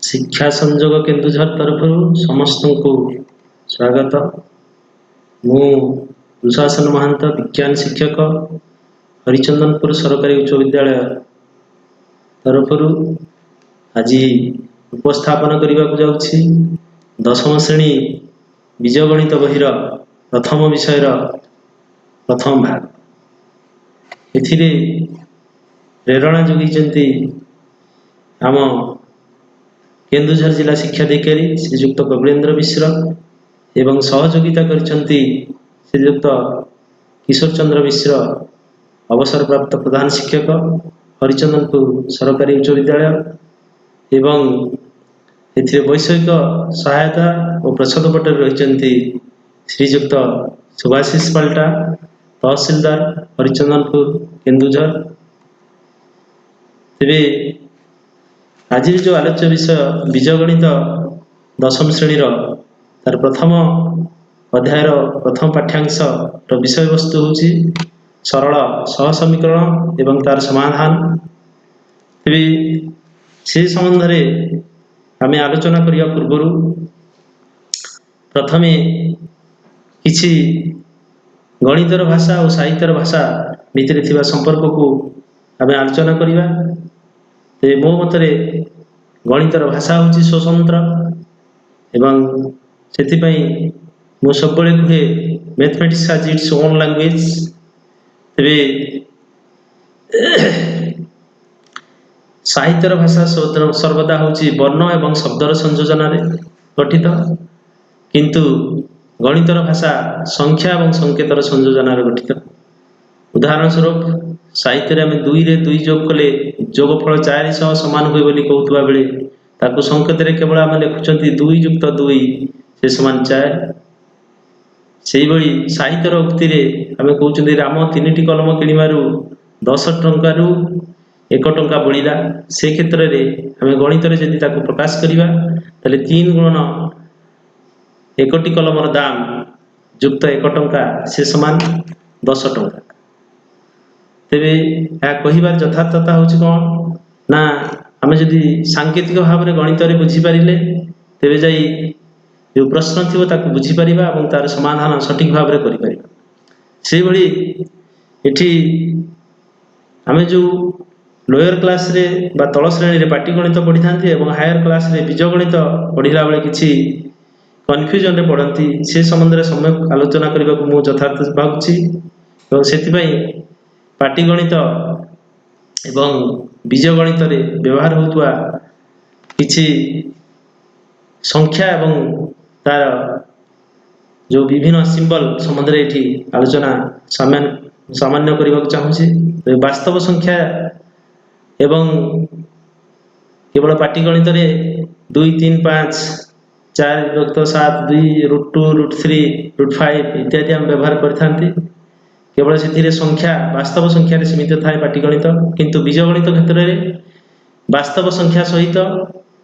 शिक्षा संजोग केन्दुझर तरफ समस्त को स्वागत। मु दुशासन महांत विज्ञान शिक्षक हरिचंदनपुर सरकारी उच्च विद्यालय तरफ आज उपस्थापन करने को जाऊँगी दशम श्रेणी बीजगणित बहिर प्रथम विषय प्रथम भाग। एथिरे प्रेरणा जोगी आम केन्दुझर जिला शिक्षाधिकारी श्रीजुक्त कपिलेन्द्र मिश्र एवं सहयोगिता करछंती श्रीजुक्त किशोर चंद्र मिश्र अवसर प्राप्त प्रधान शिक्षक हरिचंदनपुर सरकारी उच्च विद्यालय एवं एथिरे वैषयिक सहायता और प्रच्छद पटे रही श्रीजुक्त सुभाषिष पाल्टा तहसीलदार हरिचंदनपुर केन्दुझर। तेरे आज जो आलोच्य विषय बीजगणित दशम श्रेणी तार प्रथम अध्याय प्रथम पाठ्यांश विषय वस्तु हूँ सरल सहसमीकरण एवं तार समाधान। तेरे से संबंध में आम आलोचना करने पूर्व प्रथमे किछि गणितर भाषा और साहित्यर भाषा भितर थिबा संपर्क को आम आलोचना करवा। मो मतरे गणितर भाषा हूँ स्वतंत्र एवं से मु सब कहे मैथमेटिक्स आज इट्स ओन लैंग्वेज। तेरे साहित्यर भाषा सर्वदा हूँ वर्ण एवं शब्दर संयोजन गठित किंतु गणितर भाषा संख्या एवं संकेतर संयोजन गठित। उदाहरण स्वरूप साहित्य आम 2 रे 2 जोग कले जोगफल 400 सामान हुए बोली कहूबा बेले ताकू संकेत केवल आम लिखुंट 2 युक्त 2 से समान 4। से भली साहित्यर उक्ति आम कहते राम 3टी कलम किणवारू 10 टंकारु 1 टंका बढ़ला। से क्षेत्र में आम गणित जदि प्रकाश करवा 3 गुणन 1टी कलमर दाम युक्त 1 टंका से समान 10 टंका। तेरे यह कहबार यथार्थता हूँ कौन ना आम जदि सांकेतिक भाव में गणित बुझीपारे तेरे जाई जो प्रश्न थी ताकू बुझीपर और तार समाधान सठिक भाव में कर। से भली एठी आम जो लोअर क्लास रे बा तल श्रेणी में पाटीगणित पढ़ी था हायर क्लास रे बीजगणित पढ़ला बेले किसी कन्फ्यूजन पड़ती से संबंध में समय आलोचना करने को मुझे यथार्थ भावुँ से पाटीगणित एवं बीजगणित व्यवहार होता किछि संख्या एवं तार जो विभिन्न सिंबल संबंध में ये आलोचना सामान्य करने को चाहूँगी। वास्तव संख्या एवं केवल पाटीगणित 2 3 5 4 7 2 √2 √3 √5 इत्यादि हम व्यवहार करते केवल से संख्या वास्तव संख्या सीमित थाए पाटीगणित किंतु बीजगणित क्षेत्र में वास्तव संख्या सहित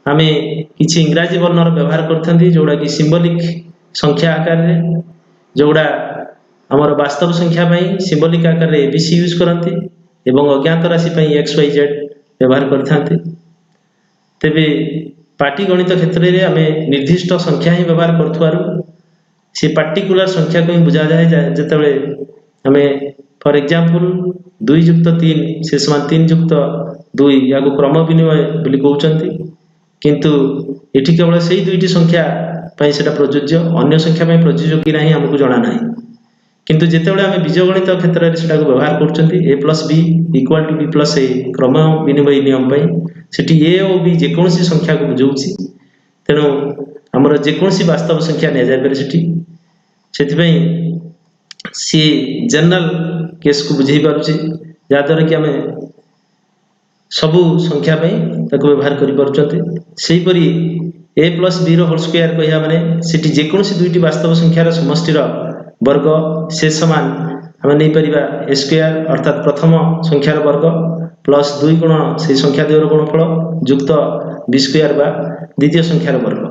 आम किसी इंग्राजी वर्णर व्यवहार करते जोड़ा कि सिंबलिक संख्या आकार में जोड़ा आमर वास्तव संख्या सिंबलिक आकार में एबीसी यूज करती एवं अज्ञात राशि एक्स वाई जेड व्यवहार करते। तेरे पाटीगणित क्षेत्र में आम निर्दिष्ट संख्या ही व्यवहार करुआर से पार्टिकुलर संख्या को ही बुझा जाए जिते आम फॉर एग्जांपल 2 युक्त 3 से समान 3 युक्त 2 या क्रम विनिमय बोली कहते किंतु एठी केवल से 2टी संख्या से प्रযোज्य अन्य संख्या प्रযোज्य कि नहीं आमको जना ना किंतु जितेबाला आम बीजगणित क्षेत्र में से व्यवहार कर a+b = b+a क्रम विनिमय नियम से ए और बी जेकोसी संख्या को बुझाऊँगी तेणु आमर जेकोसी वास्तव संख्या नि जाए सी जनरल केस को बुझे पार्टी जहाद्वारा कि आम सबू संख्या व्यवहार कर a+b होल स्क्वायर कह मैंने जेकोसी 2टी वास्तव संख्यार समष्टिर वर्ग से समान आम नहीं पार a स्क्वायर अर्थात प्रथम संख्यार वर्ग प्लस 2 गुण से संख्या द्वयर गुणफल युक्त b स्क्वायर बा द्वितीय संख्यार वर्ग।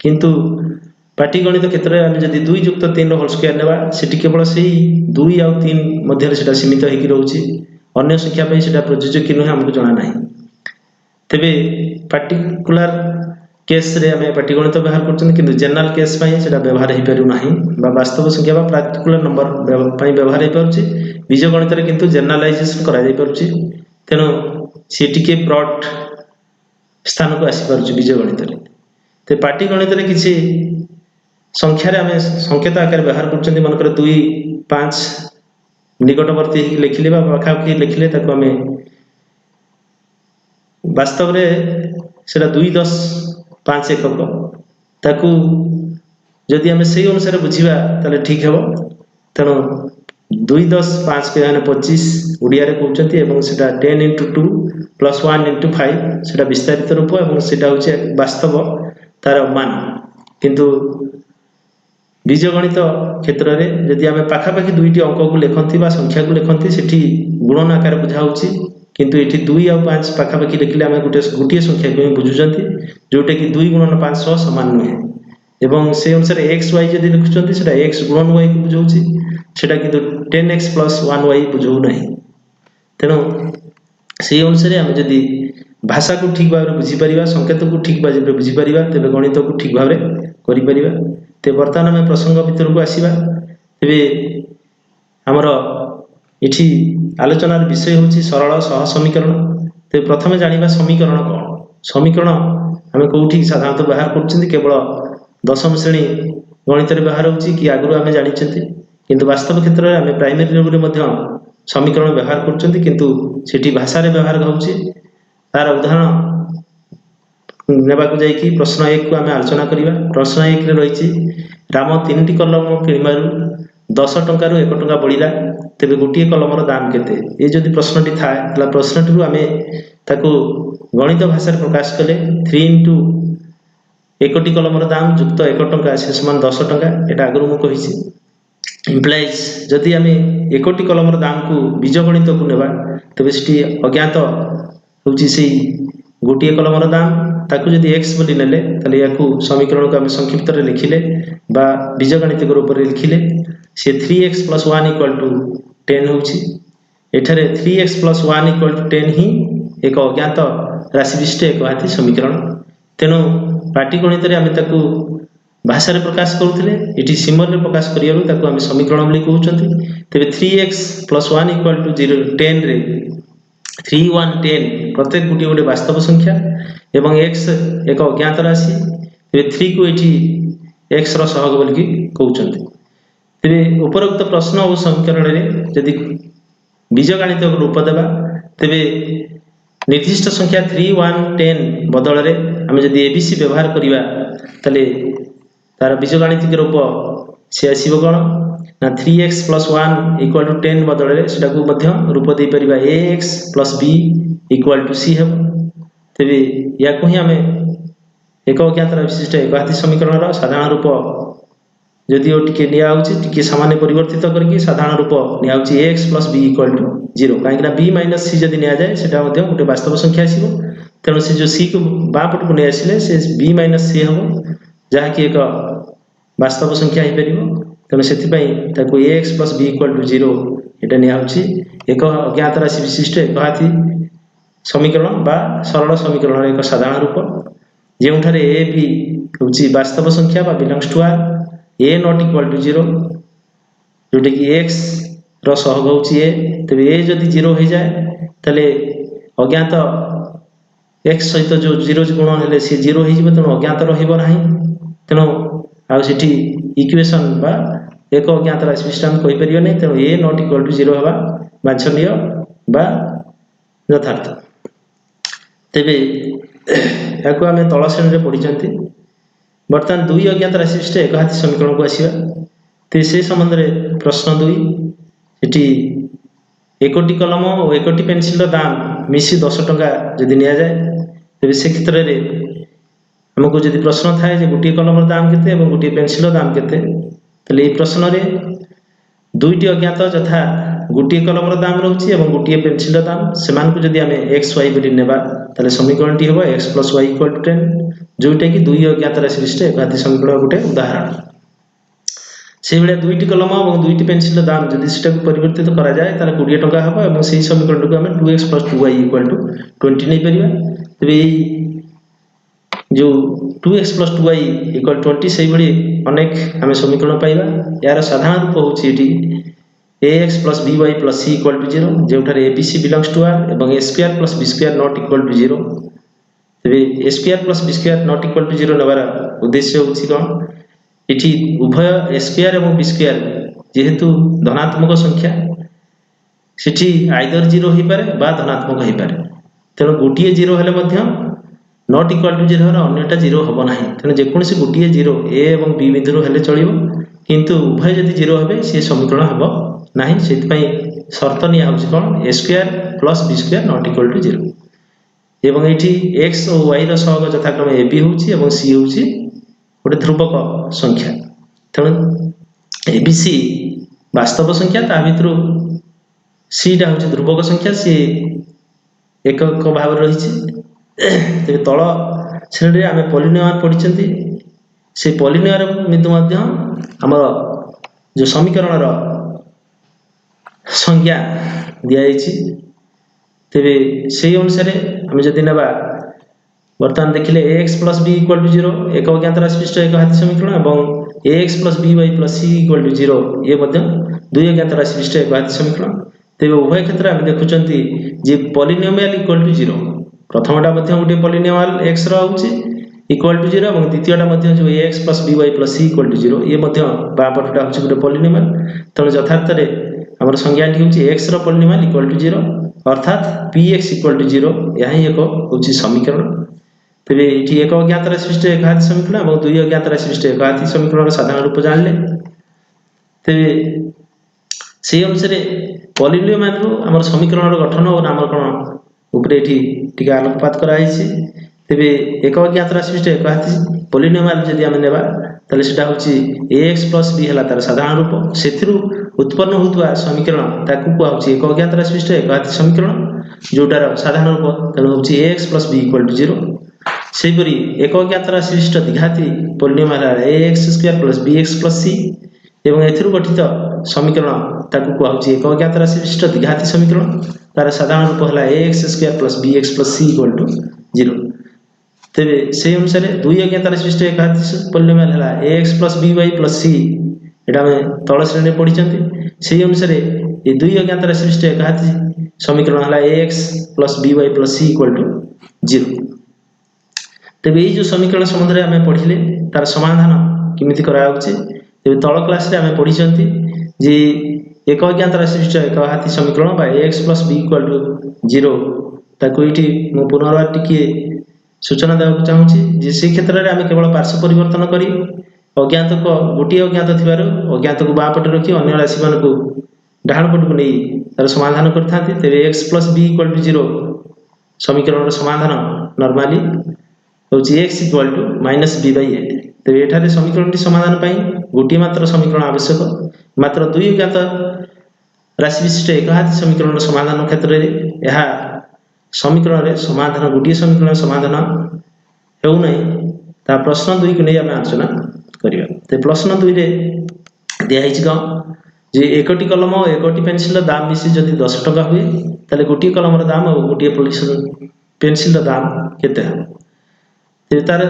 किंतु पाटीगणित क्षेत्र में आम जब 2 युक्त 3 होल स्क्वायर नेबा सेठी केवल से 2 और 3 मध्य सीमित होकर रोचे अन्य संख्या से प्रযোज्य कि नुहे आमको जना ना। तेरे पार्टिकुलर केस रे आम पाटिगणित व्यवहार कर जनरल केस से व्यवहार हो पार ना वास्तव संख्या पार्टिकुलर नंबर व्यवहार हो पारे बीजगणित किंतु जनरलाइजेशन कर तेणु सी टी ब्रॉड स्थान को आसीपार बीजगणित तो पाटिगणित किसी संख्यार आम संकेत आकार व्यवहार कर मनकर 2 5 निकटवर्ती लिखिले पाखापाखि लिखिले आम वास्तव में से 2 10 5 एकक ताकू जदि आम से अनुसार बुझा ताले ठीक हे तेणु 2 10 5 के 25 ओडिया कहते हैं 10 into 2 plus 1 into 5 से विस्तारित रूप और से वास्तव तार मान किंतु बीजगणित क्षेत्र में जदि आम पाखापाखि 2टी अंक को लिखती संख्या को लिखती से गुणन आकार बुझाऊँगी किंतु ये 2 और 5 पाखापाखि लिखिले आम गोटे संख्या को बुझुं जोटा कि 2 गुणन 5 सामान नुहे एवं से अनुसार एक्स वाई जब लिखुं से एक्स गुणन वाई को बुझाऊँगी सेटा किंतु 10x plus 1y बुझाऊ ना तेणु से अनुसार आम जदि भाषा को ठीक भाव में बुझीपर संकेत को ठीक भाव में बुझीपर तेज गणित को ठीक भाव में कर तो बर्तमान आम प्रसंग भितर को आसवा तेरे आमर ये आलोचनार विषय हूँ सरल सह समीकरण तो प्रथम जाना समीकरण कौन समीकरण आम कौटी साधारणतः व्यवहार कर दशम श्रेणी गणित व्यवहार हो कि आगु आम जानी किंतु वास्तव क्षेत्र में आम प्राइमरी लेवल में समीकरण व्यवहार कर भाषा व्यवहार हो तार उदाहरण नेबाकू जाइए प्रश्न 1 को आम आलोचना करवा प्रश्न 1 रही राम 3टी कलम किणवार 10 टंकार 1 टंका बढ़ला तेज गोटे कलमर दाम केते ये जदि प्रश्नटी था प्रश्नटी आम ताकू गणित भाषा प्रकाश कले 3 into 1टी कलमर दाम युक्त 1 टंका से समान 10 टंका यहाँ आगु मुझे इम्प्लाइज जदि आम 1टी कलमर दाम को बीजगणित को नेबा तेज से अज्ञात हूँ से गोटे कलमर दाम ताकू जदि एक्स बोली नेले ताले याकू समीकरण को आम संक्षिप्त लिखिले बा बीजगणित रूप में लिखिले से 3x plus 1 equal to 10 होची एठारे 3x plus 1 equal to 10 ही एक अज्ञात राशि विशिष्ट एक हाथी समीकरण तेणु पाटिगणित आम ताकू भाषा रे प्रकाश करुले ये सिम्बल रे प्रकाश करियारु ताकू आम समीकरण बोली कहउचंती तेबे 3x plus 1 equal to 0 10 रे 3 1 10 प्रत्येक गोटे गोटे वास्तव संख्या एवं x एक अज्ञात राशि तेबे 3 को एठी x रो सहग बोली कहउचंती तेरे उपरोक्त प्रश्न और समीकरण में जदि बीजगणित रूप देवा तेरे निर्दिष्ट संख्या 3 1 10 बदल में आम जदि एबीसी व्यवहार करवा ताले तार बीजगणित रूप से आसब कौन ना 3x plus 1 equal to 10 बदल में रूप दे पार ax plus b equal to c हम तेरे या ही आम एक अज्ञात विशिष्ट एक हाथी समीकरण साधारण रूप जदि टी निया सामान्य परिवर्तित करके साधारण रूप निया ax plus b equal to 0 कहीं b minus c जदि नि जाए से गोटे वास्तव संख्या आसो तेणु से जो c को बाँ पट को नहीं आसिले से b minus c हम जहाँकि एक वास्तव संख्या हो पार तेणु से ax plus b equal to 0 यहाँ निया एक अज्ञात राशि विशिष्ट एक हाथी समीकरण बा सरल समीकरण एक साधारण रूप जो a b हूँ वास्तव संख्या belongs to R a not equal to 0 जोटा कि x रो सहग होची a तबे a जदि 0 हो जाए तले अज्ञात x सहित जो 0 गुणन हेले से 0 हो जिवो तेणु अज्ञात रहिबो नाही तेणु आ सेठी इक्वेशन बा एक अज्ञात राशि सिस्टम कहि परियो नै तेणु a not equal to 0 हवा वांछनीय बा यथार्थ तबे याको आमे तळ श्रेणी रे पढिचंती बर्तमान 2 अज्ञात राशि विशिष्ट एक हाथी समीकरण को आसवा तो से संबंध में प्रश्न 2 ये 1टी कलम और 1टी पेनसिल दाम मिसी 10 टंका जदि नि जाए तेज से क्षेत्र में आमको जदि प्रश्न थाए जे गोटे कलम दाम केते और गोटे पेनसिल दाम केते तले ये प्रश्न रे 2टी अज्ञात यथा गोटे कलम दाम रोचे और गोटे पेनसिल दाम से जदि आम एक्स वाई बोली नेबा ताले समीकरण टी हम x plus y equal to 10 जोटा कि 2 अज्ञात राशि विशिष्ट एक हाथी समीकरण गोटे उदाहरण से भाया 2टी कलम और 2टी पेनसिल दाम जदि से परिवर्तित करा जाए ताले 20 टंका हम और से समीकरण को आम 2x plus 2y equal to 20 नहीं पार तेज जो 2x + 2y = 20 से भली अनेक आम समीकरण पाइबा। यार साधारण रूप होची एठी ax + by + c = 0 जेउठारे abc belongs to r एवं a² + b² not equal to 0। तेबे a² + b² not equal to 0 नबार उद्देश्य होची कोन एठी उभय a² एवं b² जेहेतु धनात्मक संख्या सेठी आइदर 0 होई पारे बा धनात्मक होई पारे। तेणु गोटिए 0 हेले मध्य नॉट इक्वल टू 0 अन्यटा 0 हबो नाही। तेणु जेकोसी गोटिए 0 a एवं b मध्य हेले चलिबो किंतु उभय यदि 0 हेबे से समीकरण हबो नाही। सेति पई शर्त निया होची कोन a² + b² not equal to 0 एवं एठी x और y रो सहग यथाक्रम ab होची एवं c होची गोटे ध्रुवक संख्या। तेणु abc वास्तव संख्या ता भितरु c टा होची ध्रुवक संख्या सी एकक भाव रहिछि। तेबे तळ श्रेणी आमे पॉलिनोमियल पढिचंती से पॉलिनोमियल मध्य हमर जो समीकरण रो संज्ञा दिया जाइछि। तेबे सेही अनुसार आमे जदि नेबा वर्तमान देखिले ax + b = 0 एक अज्ञात राशि विशिष्ट एक घाती समीकरण एवं ax + by + c = 0 ये मध्य दुई अज्ञात राशि विशिष्ट एक घाती समीकरण। तेबे उभय क्षेत्र आमे देखुचंती जे पॉलिनोमियल = 0 प्रथमटा मध्य गोटे पॉलिनोमियल x रो होची = 0 एवं द्वितीयटा मध्य जो ax + by + c = 0 ये मध्य बापटटा होची गोटे पॉलिनोमियल। तेणु यथार्थ रे हमर संज्ञाटी होची x रो पॉलिनोमियल = 0 अर्थात px = 0 यही एक होची समीकरण। तेबे एठी एक अज्ञात राशि विशिष्ट एक घाती समीकरण और दुई अज्ञात राशि विशिष्ट एक घाती समीकरण साधारण रूप जानले। तेबे सेही अनुसार पॉलिनोमियल रो हमर समीकरण रो गठन और नामकरण उपरे एठी टिका आलोकपात करा आइछि। तेबे एक अज्ञात राशि विशिष्ट एक घाती पॉलिनोमियल जदि हम नेबा तले सेटा होची ax + b हला तार साधारण रूप सेथिरु उत्पन्न होतुवा समीकरण ताकू को होची एक अज्ञात राशि विशिष्ट एक घाती समीकरण जोटार साधारण रूप तले होची ax + b = 0। सेपरि एक अज्ञात राशि विशिष्ट द्विघाती पॉलिनोमियल ax² + bx + c एवं एथिरु गठित समीकरण ताकू को होची एक अज्ञात राशि विशिष्ट द्विघाती समीकरण तार साधारण रूप हला ax² + bx + c = 0। तेबे सेही अनुसार दुई अज्ञात राशि विशिष्ट एक घाती पॉलिनोमियल हला ax + by + c एटा में तळ श्रेणी पढिचंती। सेही अनुसार ए दुई अज्ञात राशि विशिष्ट एक घाती समीकरण हला ax + by + c = 0। तेबे এই जो समीकरण संबंध रे हमें पढिले तार समाधान किमिति करा होची। तेबे तळ क्लास रे हमें पढिचंती जे एक अज्ञात राशि विशिष्ट एक घाती समीकरण बा ax + b = 0 ताकू इठी मो पुनर्बार टिके सूचना देବାକୁ चाहूची जे से क्षेत्र रे हमें केवल पार्श्व परिवर्तन करी अज्ञात को गोटी अज्ञात थिबारो अज्ञात को बापट रखी अन्य राशि मान को डाहण पट को नै तार समाधान करथांती। तेबे x + b = 0 समीकरण रो समाधान नॉर्मली होची x = -b/a। तेबे एठारे समीकरणटी समाधान पई गोटी मात्र समीकरण आवश्यक मात्र दुई अज्ञात राशि विशिष्ट एक घाती समीकरण समाधान क्षेत्र रे यहा समीकरण रे समाधान गोटी समीकरण समाधान हेउ नै ता प्रश्न 2 को नै हम आलोचना करिया। ते प्रश्न 2 रे दिया हिच ग जे एकटी कलम और एकटी पेंसिल रो दाम मिसी जदि 10 टका हुए ताले गोटी कलम रो दाम और गोटी पेंसिल रो दाम केते ह। ते तार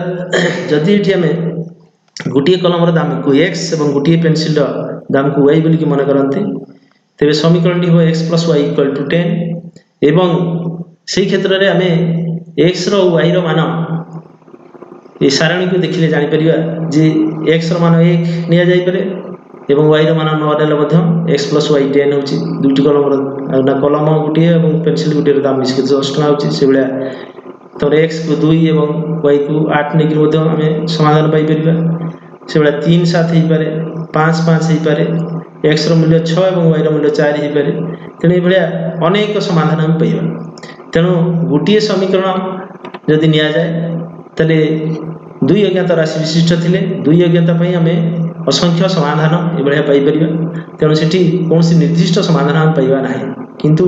जदि एठी हमें गोटी कलम रो दाम को x एवं गोटी पेंसिल रो दाम को y बोली कि मन करंती तेबे समीकरणटी हो x + y = 10 एवं सेही क्षेत्र रे हमें x रो y रो मान ए सारणी को देखिले जानि परिबा जे x रो मान 1 निया जाई पारे एवं y रो मान 9 नेले मध्य x + y 10 होची। दुटी कलम रो ना कलम गोटी एवं पेंसिल गोटी रो दाम मिसके 10 टका होची। से बेला तो x को 2 एवं y को 8 नेकि मध्य हमें समाधान पाई परिबा। से बेला 3 7 हेई पारे 5 5 हेई पारे x रो मूल्य 6 एवं y रो मूल्य 4 हेई पारे। तेने ए बेला अनेक समाधान हम पाइबा। तेणु गोटे समीकरण जदि निया जाए तले दुई अज्ञात राशि विशिष्ट थिले दुई अज्ञात पई हमें असंख्य समाधान ए बेला पाई परिबा। तेणु सेठी कोनसी निर्दिष्ट समाधान हम पाइबा नाही। किंतु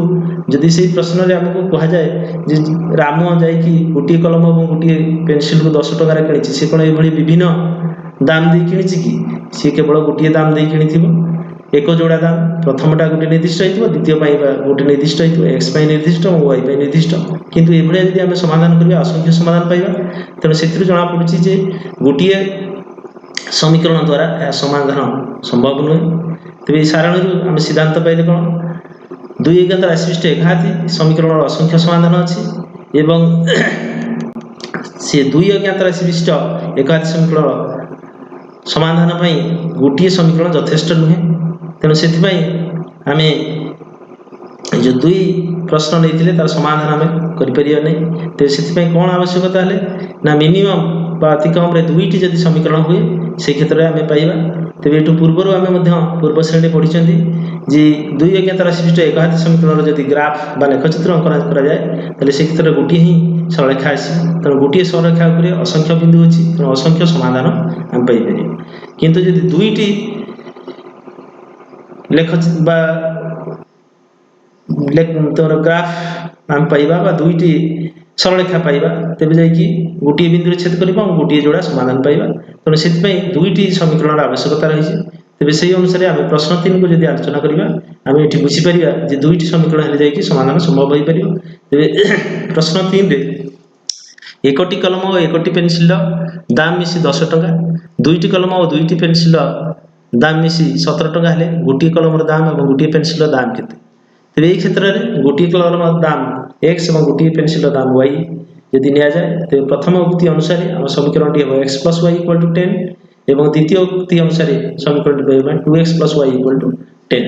जदि से प्रश्न रे हमको कहा जाए जे राम जाई कि गोटे कलम और गोटे पेंसिल को 10 टका रे किनिछि से कोन ए भली विभिन्न दाम दे किनिछि कि से केवल गोटे दाम दे किनिथिबो एक जोड़ा दाम प्रथमटा गोटे निर्दिष्ट होइतिबो द्वितीय पाई गोटे निर्दिष्ट होइतिबो x पाई निर्दिष्ट और y पाई निर्दिष्ट किंतु एभलिया जदि आमे समाधान करिया असंख्य समाधान पाइबा तेणु सेथिरु जणा पडुछि जे गोटिए समीकरण द्वारा यह समाधान संभव नुहे तेबे सारणीरु आमे सिद्धांत पाइले कोन दुई अज्ञात राशि विशिष्ट एकाधी समीकरण असंख्य समाधान अछि एवं से दुई अज्ञात राशि विशिष्ट एकाधी समीकरण समाधान पाई गोटिए समीकरण यथेष्ट नुहे तेणु से आमे जो दुई प्रश्न नहीं तार समाधान आम करें तो से कौन आवश्यकता है ना मिनिमम अति कम दुईटी जब समीकरण हुए से क्षेत्र में आम पाइबा तेज ये पूर्वर आम पूर्व श्रेणी पढ़ी जे दुई अज्ञात राशि विशिष्ट एकाधी समीकरण जब ग्राफ बा लेखचित्र अंकन कराए तेल से क्षेत्र में गोटे ही सरलरेखा आसो तेणु गोटे सरलरेखा उपरे असंख्य बिंदु अच्छी तेणु असंख्य समाधान आम पाइपर किंतु जब दुईटी तोर ग्राफ आम पाइबा बा दुईटी सरलरेखा पाइबा तेज जाकि गोटे बिंदु छेद करबा और गोटे जोड़ा समाधान पाइबा तेणु से दुईटी समीकरण आवश्यकता रही तेज से अनुसार आम प्रश्न 3 को जब आलोचना करवा आम ये बुझीपर जे दुईटी समीकरण हेल्ले जाकि समाधान संभव हो पार तेज प्रश्न 3 रे एकटी कलम और एकटी पेनसिल दाम मिसी 10 टंका दुईटी कलम और दुईटी पेनसिल दाम मिसी 17 टंका हेले गोटे कलम दाम और गोटे पेनसिल दाम केते तेज ये क्षेत्र में गोटे कलम दाम x और गोटे पेनसिल दाम y यदि नि जाए तो प्रथम उक्ति अनुसार आम समीकरण टी x plus y equal to 10 एवं द्वितीय उक्ति अनुसार समीकरण 2x plus y equal to 10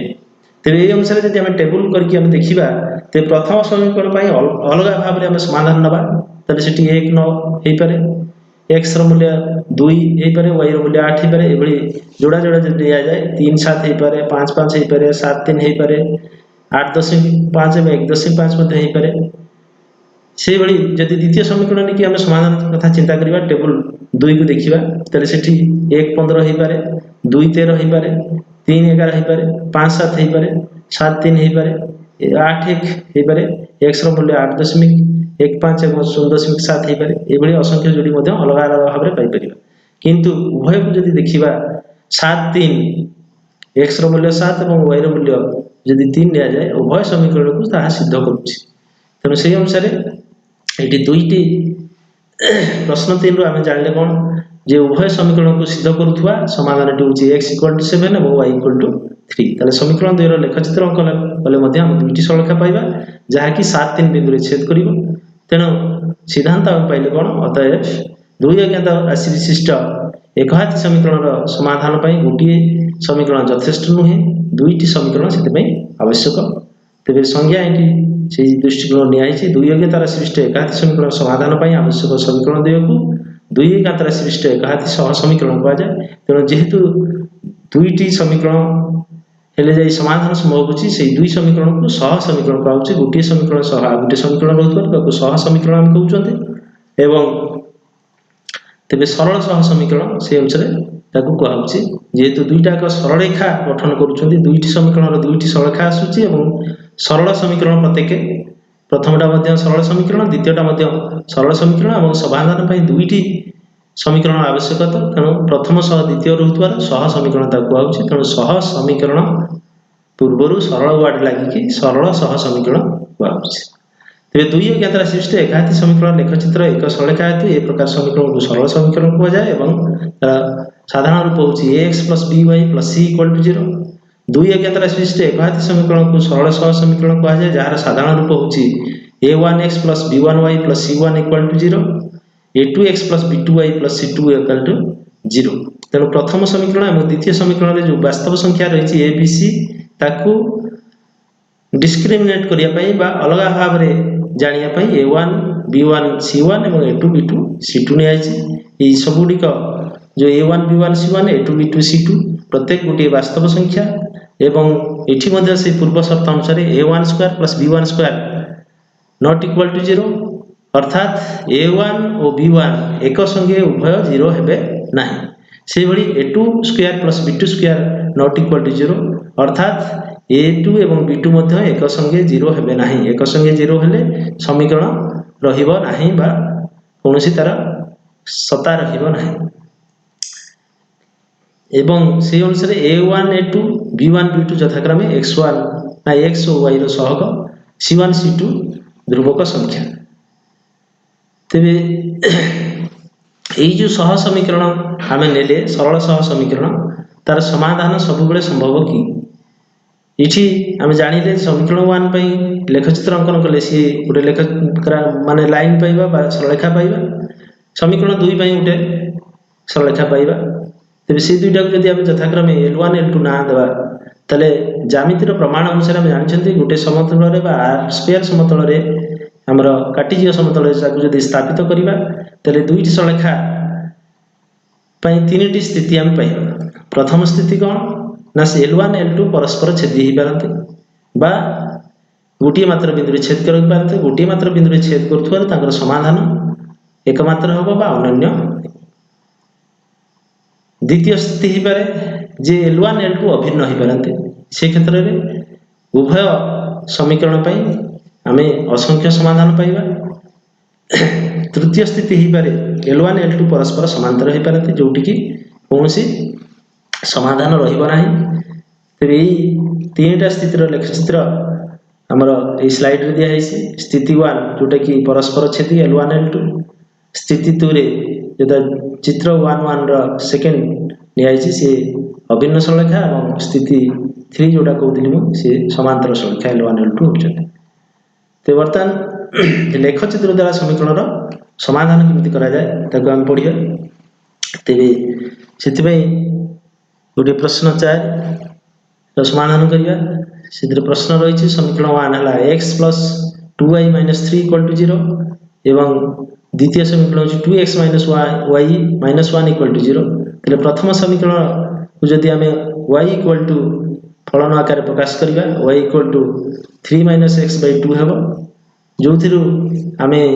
तेज ये अनुसार जब आम टेबुल करके देखा तो प्रथम समीकरण अलग भाव में आम समाधान नवा तेल से 1 9 हो पारे x मूल्य 2 हो पारे y मूल्य 8 हो पारे ये जोड़ा जोड़ा जब दि जाए 3 7 हो पारे 5 5 हो पारे 7 3 हो पारे 8.5 एवं 1.5 हो पारे से भली जदि द्वितीय समीकरण की आम समाधान कथा चिंता करवा टेबुल 2 को देखा तेल से 1 15 हो पारे 2 13 हो पारे 3 11 हो पारे 5 7 हो पारे 7 3 हो पारे 8 1 हो पारे x मूल्य 8.15 और 0.7 हो पारे ये असंख्य जोड़ी अलग अलग भाव में पाइपर किंतु उभय को जब देखा 7 3 x मूल्य 7 और y मूल्य जदि 3 नि जाए उभय समीकरण को ताहा सिद्ध करुच्ची तेणु से अनुसार ये दुईटी प्रश्न 3 रु आम जाने कौन जे उभय समीकरण को सिद्ध करुवा समाधान टी हूँ x इक्वल टू 7 और y इक्वल टू 3 ताले समीकरण 2 लेखचित्र अंकन कले आम दुईटी सरलरेखा पाइबा जहाँकि 7 3 बिंदु छेद कर तेणु सिद्धांत आम पाइले कौन अतएव दुई अज्ञात राशि विशिष्ट एकाधी समीकरण समाधान गोटे समीकरण यथेष्ट नुहे दुईटी समीकरण से आवश्यक तेज संज्ञा ये से दृष्टिकोण नियाई दुई अज्ञात राशि विशिष्ट एकाधी समीकरण समाधान आवश्यक समीकरण 2 को दुई अज्ञात राशि विशिष्ट एकाधी सह समीकरण कहुए तेणु जेहेतु दुईटी समीकरण हेले जाई समाधान संभव होची से दुई समीकरण को सह समीकरण कहुचे गोटे समीकरण सह गोटे समीकरण रहउतबा सह समीकरण हम कहउचंते एवं तेबे सरल सह समीकरण से अनुसार ताकू कहुचे जेहेतु दुईटा एक सरलरेखा गठन करुचंती दुईटी समीकरण दुईटी सरलरेखा आसुची एवं सरल समीकरण प्रत्येक प्रथमटा मध्य सरल समीकरण द्वितीयटा मध्य सरल समीकरण और समाधान पाई दुईटी समीकरण आवश्यकता तेणु प्रथम सह द्वितीय रहउतबार सह समीकरण ताकू कहुचे तेणु सह समीकरण पूर्वर सरल वार्ड लगिकी सरल सह समीकरण कहुचे तेज दुई अज्ञात राशि विशिष्ट एकाधी समीकरण लेखचित्र एक सरलरेखा हेतु ए प्रकार समीकरण को सरल समीकरण कहुए साधारण रूप हूँ ax plus by plus c equal to 0 दुई अज्ञात राशि विशिष्ट एकाधी समीकरण को सरल सह समीकरण कहुए जार साधारण रूप हूँ a1x plus b1y plus c1 equal to 0 a2x plus b2y plus c2 equal to 0 तेणु प्रथम समीकरण और द्वितीय समीकरण जो वास्तव संख्या रही a b c ताकू डिस्क्रिमिनेट करने अलग भाव में जानापी a1 b1 c1 और a2 b2 c2 नि सबुड़िक जो a1 b1 c1 a2 b2 c2 प्रत्येक गोटे वास्तव संख्या एवं ये से पूर्व शर्त अनुसार a1 square plus b1 square not equal to 0 अर्थात a1 और b1 एक संगे उभय 0 हेबे नाही से भली a2 square plus b2 square not equal to 0 अर्थात a2 एवं b2 मध्य एक संगे 0 हेबे नाही एक संगे 0 हेले समीकरण रहिबो नाही बा कोनोसी तार सत्ता रहिबो नाही एवं से अनुसार a1 a2 b1 b2 यथाक्रमे x1 ना x और y रो सहग c1 c2 ध्रुवक संख्या। तेबे जो सह समीकरण आम नेले सरल सह समीकरण तार समाधान सब बेले संभव कि ये आम जानिले समीकरण 1 पई लेखचित्र अंकन कले सी गोटे लेख माने लाइन पाइबा सरलेखा पाइबा, समीकरण 2 पई गोटे सरलेखा पाइबा। तेबे से दुईटा को जदि आम यथाक्रमे L1 L2 ना देबा तले ज्यामितिर प्रमाण अनुसार आम जानिछन्ती गोटे समतल रे बा r स्क्वायर समतल रे हमर कार्टेशियन समतल रे ताकू जदि स्थापित करिबा तले दुईटी सरलेखा पई तीनटी स्थिति आम पाइबा। प्रथम स्थिति कोन ना से L1 L2 परस्पर छेदी ही पारते बा गोटे मात्र बिंदु रे छेद कर पारते, गोटे मात्र बिंदु रे छेद करथुवार तांकर समाधान एकमात्र होबो बा अनन्य। द्वितीय स्थिति ही पारे जे L1 L2 अभिन्न ही पारते, से क्षेत्र रे उभय समीकरण पई आमे असंख्य समाधान पाइबा। तृतीय स्थिति ही पारे L1 L2 परस्पर समांतर ही पारते जोटी की कोनोसी समाधान रहिबो नाही। तेबे एई तीनटा स्थितिर लेखचित्र हमर ए स्लाइड रे दिया हैछि। स्थिति 1 जोटा की परस्पर छेदी L1 L2, स्थिति 2 रे जेदा चित्र 1 रो सेकंड नियाइछि से अभिन्न सरलेखा और स्थिति 3 जोटा कहउतिली मु से समांतर सरलेखा L1 L2 होचते। ते वर्तमान लेखचित्र द्वारा समीकरण रो समाधान केमिति करा जाय ताको हम पढिया। तेबे सेति पई गोटे प्रश्न 4 रो समाधान करिया। सेतिर प्रश्न रहिछि समीकरण 1 हला x + 2y - 3 = 0 एवं द्वितीय समीकरण होछि 2x - y - 1 = 0। तले प्रथम समीकरण को जदि हमें y = फलन आकार प्रकाश करिबा y = 3 - x/2 हेबो, जोथिरु हमें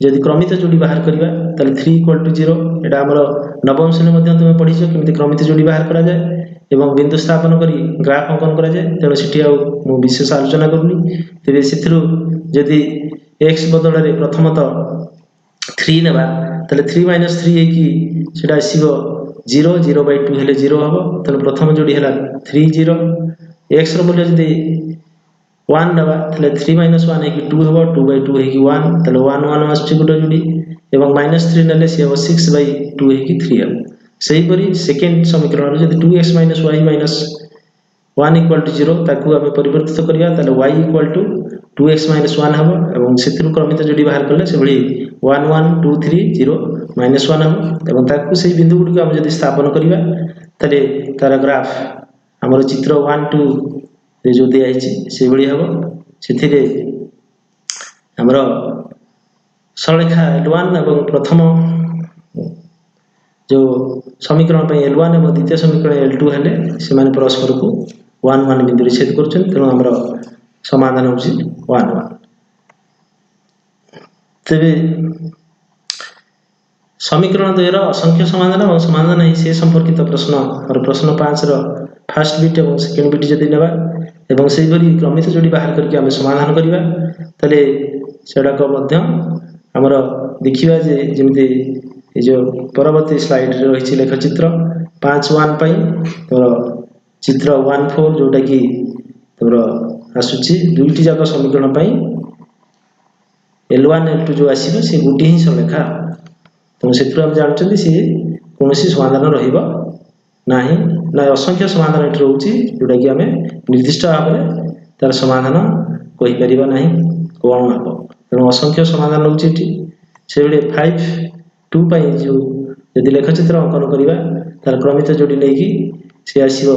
जदि क्रमित जोड़ी बाहर करिबा तले 3 = 0। एटा हमर नवम श्रेणी मध्ये तुमे पढिছো केमिति क्रमित जोड़ी बाहर करा जाय एवं बिंदु स्थापन करी ग्राफ अंकन करा जाय। तेणु सिटी आ मु विशेष आलोचना करूनी। तेबे सिथिरु जदि x बदल रे प्रथमतः 3 नेबा तले 3 - 3 हे कि सेटा आसीबो 0 0/2 हेले 0 हबो। तले प्रथम जोड़ी हला 3 0, x रो मूल्य जदि 1 नेबा तले 3 - 1 हे कि 2 हबो, 2/2 हे कि 1, तले 1 1 आछि गोटे जोड़ी एवं -3 नेले से हबो 6/2 हे कि 3 हबो। सेही परि सेकंड समीकरण रे जदि 2x - y - 1 = 0 ताकू हमें परिवर्तित करिया तले y = 2x - 1 हबो एवं सेतिरु क्रमित जोड़ी बाहर करले से भली 1 1 2 3 0 -1 हबो एवं ताकू सेही बिंदु गुडी को हम जदि स्थापन करिया तले तार ग्राफ हमर चित्र 1 2 रे जो दिया हैछि से भली हबो। सेथिरे हमर सरलेखा L1 एवं प्रथम जो समीकरण पे L1 एवं द्वितीय समीकरण L2 हेले से माने परस्पर को 1 1 बिंदु रे छेद करछन। तेणु हमर समाधान होछि 1 1। तेबे समीकरण 2 रो असंख्य समाधान और समाधान है से संपर्कित प्रश्न और प्रश्न 5 रो फर्स्ट बिट एवं सेकंड बिट जदि नेबा एवं सेही भली क्रमित जोड़ी बाहर करके हम समाधान करिबा तले सेडा को मध्य हमर देखिबा जे जेमिति ए जो परवर्ती स्लाइड रे रहिछि लेखचित्र 5 1 पई तोर चित्र 1 4 जोटा कि तोर आसुछि दुईटी जाक समीकरण पई L1 L2 जो आसीबो से गुटी ही सरलेखा। तो सेथु हम जानचंदी से कोनोसी समाधान रहिबो नाही ना असंख्य समाधान एट रहउछि जोटा कि हमें निर्दिष्ट भाबरे तार समाधान कहि परिबा नाही कोन हबो। तेणु असंख्य समाधान रहउछि एठी से बेले 5 2 पई जो यदि लेखचित्र अंकन करिबा तार क्रमित जोड़ी लेकी से आसीबो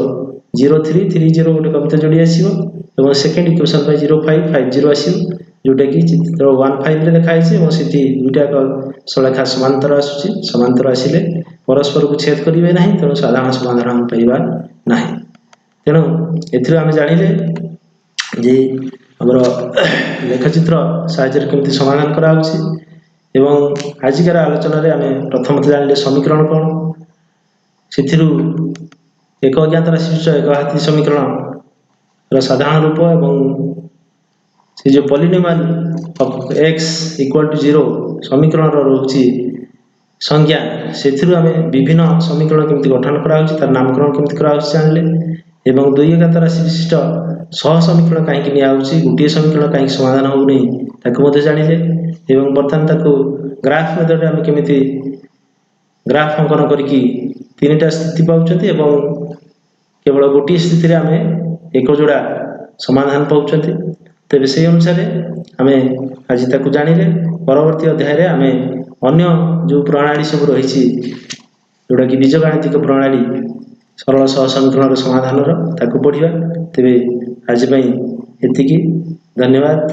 0 3 3 0 गोटे क्रमित जोड़ी आसीबो एवं सेकंड इक्वेशन पई 0 5 5 0 आसीबो जोटा कि चित्र 1 5 रे देखा हैछि एवं सेठी दुईटा का सरलेखा समांतर आसुछि। समांतर आसीले परस्पर को छेद करिवे नाही, तेणु साधारण समाधान हम पाइबा नाही। तेणु एथिरो हम जानिले जे हमर लेखचित्र साहाय्य केमिति समाधान करा होछि एवं आजिकार आलोचना रे हमें प्रथम जानिले समीकरण कोन सेथिरु एक अज्ञात राशि विषय एक हाती समीकरण रो साधारण रूप एवं से जो पॉलिनोमियल ऑफ x = 0 समीकरण रो रहउछि संज्ञा से आम विभिन्न समीकरण केमती गठन कराऊँच तार नामकरण केमती कराऊँच जानिले एवं दुई घात राशि विशिष्ट सह समीकरण कहीं निआउची गोटे समीकरण कहीं समाधान होउनी ताकू मते जानिले एवं बर्तमान ताकू ग्राफ मेथड आम केमती ग्राफ अंकन करके तीनटा स्थिति पाउछंती एवं केवल गोटे स्थिति आम एक जोड़ा समाधान पाउछंती तेबे से अनुसार आम आज ताकू जानिले परवर्ती अध्याय रे आम अन्य जो प्रणाली सब रही जोटा कि बीजगाणितिक प्रणाली सरल सह समीकरण समाधान ताकू पढ़िबा तेबे आज पई एतिकी धन्यवाद।